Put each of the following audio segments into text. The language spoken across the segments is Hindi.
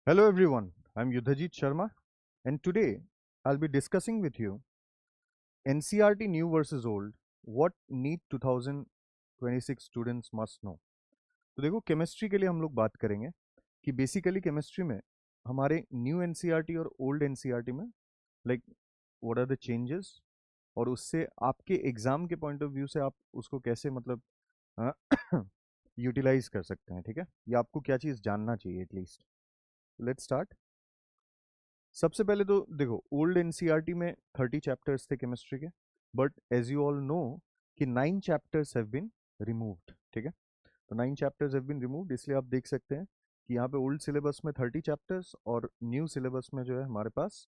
Hello everyone, I'm Yudhajit Sharma and today I'll be discussing with you NCERT New versus Old, what NEET 2026 students must know। तो देखो केमिस्ट्री के लिए हम लोग बात करेंगे कि बेसिकली केमिस्ट्री में हमारे न्यू एनसीईआरटी और ओल्ड एनसीईआरटी में like what are the changes और उससे आपके एग्जाम के पॉइंट ऑफ व्यू से आप उसको कैसे मतलब यूटिलाइज कर सकते हैं, ठीक है, या आपको क्या चीज़ जानना चाहिए एटलीस्ट। Let's start. सबसे पहले तो देखो ओल्ड एनसीईआरटी में 30 चैप्टर्स थे केमिस्ट्री के, but as you all know कि 9 चैप्टर्स हैव बीन रिमूव्ड, ठीक है। तो 9 चैप्टर्स हैव बीन रिमूव्ड, इसलिए आप देख सकते हैं कि यहाँ पे ओल्ड सिलेबस में 30 चैप्टर्स और न्यू सिलेबस में जो है हमारे पास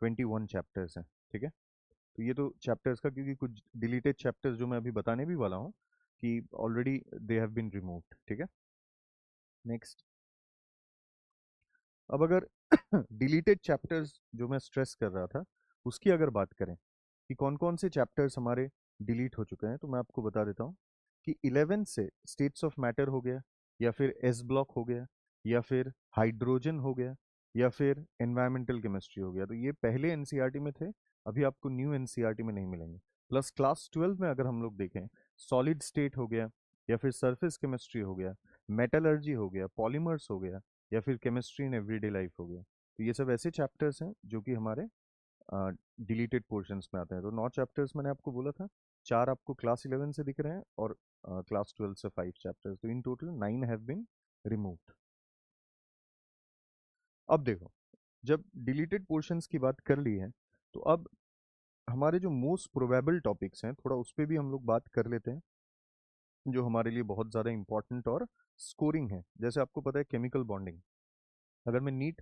21 चैप्टर्स हैं, ठीक है। तो ये तो चैप्टर्स का, क्योंकि कुछ डिलीटेड चैप्टर्स जो मैं अभी बताने भी वाला हूँ कि already they have been removed, ठीक है। नेक्स्ट, अब अगर डिलीटेड चैप्टर्स जो मैं स्ट्रेस कर रहा था उसकी अगर बात करें कि कौन कौन से चैप्टर्स हमारे डिलीट हो चुके हैं, तो मैं आपको बता देता हूँ कि 11 से स्टेट्स ऑफ मैटर हो गया, या फिर एस ब्लॉक हो गया, या फिर हाइड्रोजन हो गया, या फिर एनवायरमेंटल केमिस्ट्री हो गया। तो ये पहले एनसीईआरटी में थे, अभी आपको न्यू एनसीईआरटी में नहीं मिलेंगे। प्लस क्लास 12 में अगर हम लोग देखें, सॉलिड स्टेट हो गया, या फिर सरफेस केमिस्ट्री हो गया, मेटलर्जी हो गया, पॉलीमर्स हो गया, या फिर केमिस्ट्री इन एवरीडे लाइफ हो गया। तो ये सब ऐसे चैप्टर्स हैं जो कि हमारे डिलीटेड पोर्शंस में आते हैं। तो 9 चैप्टर्स मैंने आपको बोला था, 4 आपको क्लास 11 से दिख रहे हैं और क्लास 12 से 5 चैप्टर्स, तो in total 9 have been removed. अब देखो, जब डिलीटेड पोर्शंस की बात कर ली है, तो अब हमारे जो मोस्ट प्रोबेबल टॉपिक्स हैं थोड़ा उस पर भी हम लोग बात कर लेते हैं, जो हमारे लिए बहुत ज़्यादा इंपॉर्टेंट और स्कोरिंग है। जैसे आपको पता है केमिकल बॉन्डिंग, अगर मैं NEET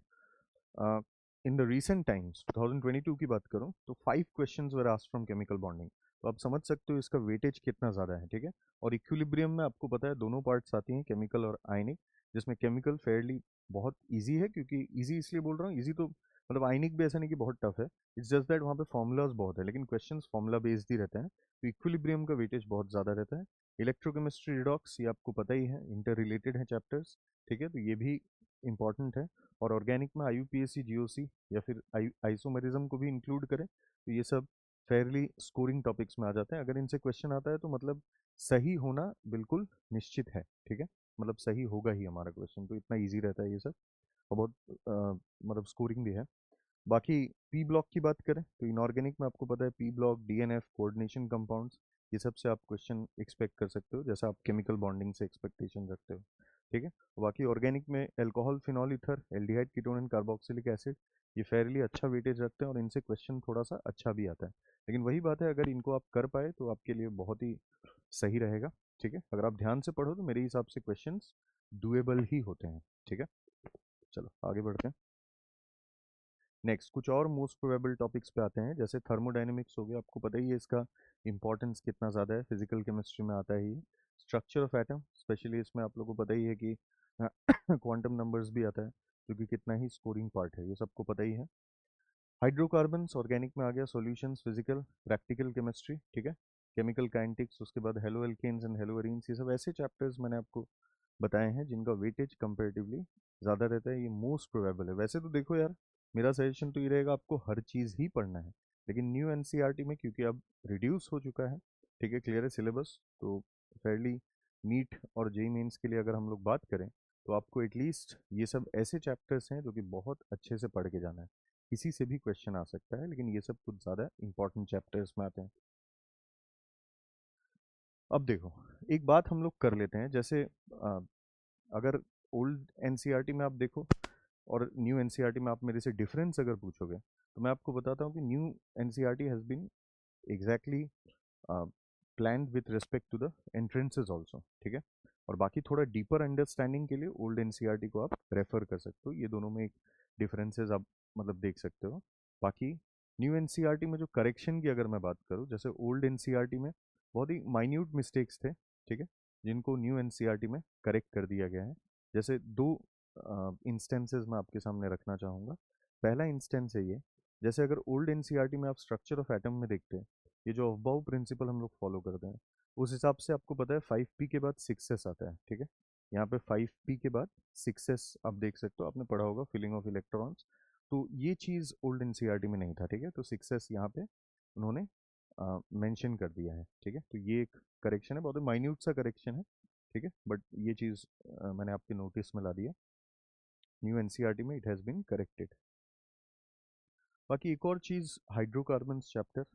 in the recent times 2022 की बात करूं तो 5 questions were asked from chemical bonding. तो आप समझ सकते हो इसका वेटेज कितना ज़्यादा है, ठीक है। और इक्विलिब्रियम में आपको पता है दोनों पार्ट्स आती हैं, केमिकल और आयनिक, जिसमें केमिकल फेयरली बहुत ईजी है, क्योंकि ईजी इसलिए बोल रहा हूँ, ईजी तो मतलब आयनिक भी ऐसा नहीं कि बहुत टफ है, इट्स जस्ट दैट वहाँ पे फॉर्मूलाज बहुत है, लेकिन क्वेश्चन फॉर्मूला बेस्ड ही रहते हैं। तो इक्विलिब्रियम का वेटेज बहुत ज़्यादा रहता है। इलेक्ट्रोकेमिस्ट्री, रिडॉक्स, ये आपको पता ही है, इंटर रिलेटेड है चैप्टर्स, ठीक है, तो ये भी इंपॉर्टेंट है। और ऑर्गेनिक में आईयूपीएसी, जीओसी या फिर आइसोमेरिज्म को भी इंक्लूड करें तो ये सब फेयरली स्कोरिंग टॉपिक्स में आ जाते हैं। अगर इनसे क्वेश्चन आता है तो मतलब सही होना बिल्कुल निश्चित है, ठीक है, मतलब सही होगा ही हमारा क्वेश्चन, तो इतना इजी रहता है ये सब, और बहुत मतलब स्कोरिंग भी है। बाकी पी ब्लॉक की बात करें तो इनऑर्गेनिक में आपको पता है P block, DNF, coordination compounds, ये सब से आप क्वेश्चन एक्सपेक्ट कर सकते हो, जैसा आप केमिकल बॉन्डिंग से एक्सपेक्टेशन रखते हो, ठीक है। बाकी ऑर्गेनिक में alcohol, phenol ether, aldehyde, ketone and carboxylic acid, ये फेयरली अच्छा वेटेज रखते हैं और इनसे क्वेश्चन थोड़ा सा अच्छा भी आता है। लेकिन वही बात है, अगर इनको आप कर पाए तो आपके लिए बहुत ही सही रहेगा, ठीक है। अगर आप ध्यान से पढ़ो तो मेरे हिसाब से क्वेश्चंस डुएबल ही होते हैं, ठीक है। चलो आगे बढ़ते हैं। नेक्स्ट कुछ और मोस्ट प्रोबेबल टॉपिक्स पे आते हैं, जैसे थर्मोडायनेमिक्स हो गया, आपको पता ही है इसका इंपॉर्टेंस कितना ज़्यादा है, फिजिकल केमिस्ट्री में आता है ये। स्ट्रक्चर ऑफ एटम, स्पेशली इसमें आप लोगों को पता ही है कि क्वांटम नंबर्स भी आता है, जो कि कितना ही स्कोरिंग पार्ट है, ये सबको पता ही है। हाइड्रोकार्बन्स ऑर्गेनिक में आ गया, सॉल्यूशंस, फिजिकल, प्रैक्टिकल केमिस्ट्री, ठीक है, केमिकल काइनेटिक्स, उसके बाद haloalkanes and haloarenes, ये सब ऐसे चैप्टर्स मैंने आपको बताए हैं जिनका वेटेज कंपेरेटिवली ज़्यादा रहता है, ये मोस्ट प्रोबेबल है। वैसे तो देखो यार, मेरा सजेशन तो ये रहेगा आपको हर चीज़ ही पढ़ना है, लेकिन न्यू एनसीईआरटी में क्योंकि अब रिड्यूस हो चुका है, ठीक है, क्लियर है सिलेबस, तो फेयरली नीट और जेई मेंस के लिए अगर हम लोग बात करें तो आपको एटलीस्ट ये सब ऐसे चैप्टर्स हैं जो कि बहुत अच्छे से पढ़ के जाना है। किसी से भी क्वेश्चन आ सकता है, लेकिन ये सब कुछ ज़्यादा इंपॉर्टेंट चैप्टर्स में आते हैं। अब देखो, एक बात हम लोग कर लेते हैं, जैसे अगर ओल्ड एनसीईआरटी में आप देखो और न्यू एनसीईआरटी में आप मेरे से डिफरेंस अगर पूछोगे तो मैं आपको बताता हूँ कि new NCERT has been exactly planned with respect to the entrances also, ठीक है। और बाकी थोड़ा डीपर अंडरस्टैंडिंग के लिए ओल्ड एनसीईआरटी को आप रेफर कर सकते हो, ये दोनों में एक डिफरेंसेस आप मतलब देख सकते हो। बाकी न्यू एनसीईआरटी में जो करेक्शन की अगर मैं बात करूँ, जैसे ओल्ड एनसीईआरटी में बहुत ही माइन्यूट मिस्टेक्स थे, ठीक है, जिनको न्यू एनसीईआरटी में करेक्ट कर दिया गया है। जैसे दो इंस्टेंसेस मैं आपके सामने रखना चाहूँगा। पहला इंस्टेंस है ये, जैसे अगर ओल्ड एनसीईआरटी में आप स्ट्रक्चर ऑफ एटम में देखते हैं, ये जो अबव प्रिंसिपल हम लोग फॉलो करते हैं, उस हिसाब से आपको पता है 5p के बाद 6s आता है, ठीक है। यहाँ पे 5p के बाद 6s आप देख सकते हो, आपने पढ़ा होगा फिलिंग ऑफ इलेक्ट्रॉन्स। तो ये चीज़ ओल्ड एनसीईआरटी में नहीं था, ठीक है। तो 6s यहाँ पे उन्होंने मेंशन कर दिया है, ठीक है। तो ये एक करेक्शन है, बहुत माइन्यूट सा करेक्शन है, ठीक है, बट ये चीज़ मैंने आपके नोटिस में ला दिया। न्यू एनसीईआरटी में इट हैज़ बीन करेक्टेड। बाकी एक और चीज़, हाइड्रोकार्बन्स चैप्टर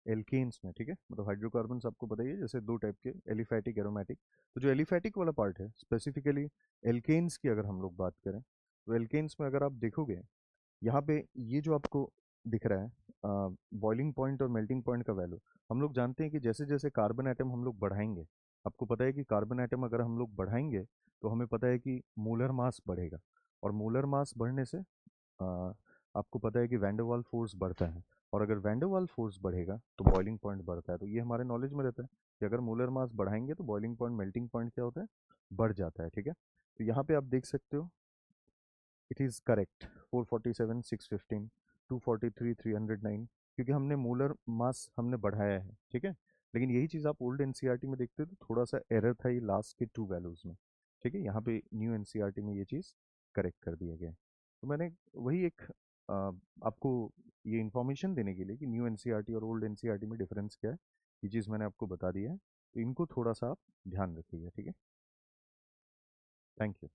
एल्केन्स में, ठीक है। मतलब हाइड्रोकार्बन्स आपको पता ही है, जैसे दो टाइप के, एलिफैटिक एरोमेटिक। तो जो एलिफैटिक वाला पार्ट है स्पेसिफिकली एल्केन्स की अगर हम लोग बात करें, तो एल्केन्स में अगर आप देखोगे यहाँ पे ये जो आपको दिख रहा है बॉइलिंग पॉइंट और मेल्टिंग पॉइंट का वैल्यू, हम लोग जानते हैं कि जैसे जैसे कार्बन एटम हम लोग बढ़ाएंगे, आपको पता है कि कार्बन एटम अगर हम लोग बढ़ाएंगे तो हमें पता है कि मोलर मास बढ़ेगा, और मोलर मास बढ़ने से आ, आपको पता है कि वैंडरवाल फोर्स बढ़ता है, और अगर वैंडरवाल फोर्स बढ़ेगा तो बॉइलिंग पॉइंट बढ़ता है। तो ये हमारे नॉलेज में रहता है कि अगर मोलर मास बढ़ाएंगे तो बॉइलिंग पॉइंट मेल्टिंग पॉइंट क्या होता है, बढ़ जाता है, ठीक है। तो यहाँ पे आप देख सकते हो इट इज़ करेक्ट, 447 615 243 309, क्योंकि हमने मोलर मास हमने बढ़ाया है, ठीक है। लेकिन यही चीज़ आप ओल्ड एनसीईआरटी में देखते हो तो थोड़ा सा एरर था ये लास्ट के टू वैल्यूज़ में, ठीक है। यहाँ पे न्यू एनसीईआरटी में ये चीज़ करेक्ट कर दिया गया है। तो मैंने वही एक आपको ये इन्फॉर्मेशन देने के लिए कि न्यू एनसीईआरटी और ओल्ड एनसीईआरटी में डिफरेंस क्या है, ये चीज़ मैंने आपको बता दिया है। तो इनको थोड़ा सा आप ध्यान रखिएगा, ठीक है। Thank you.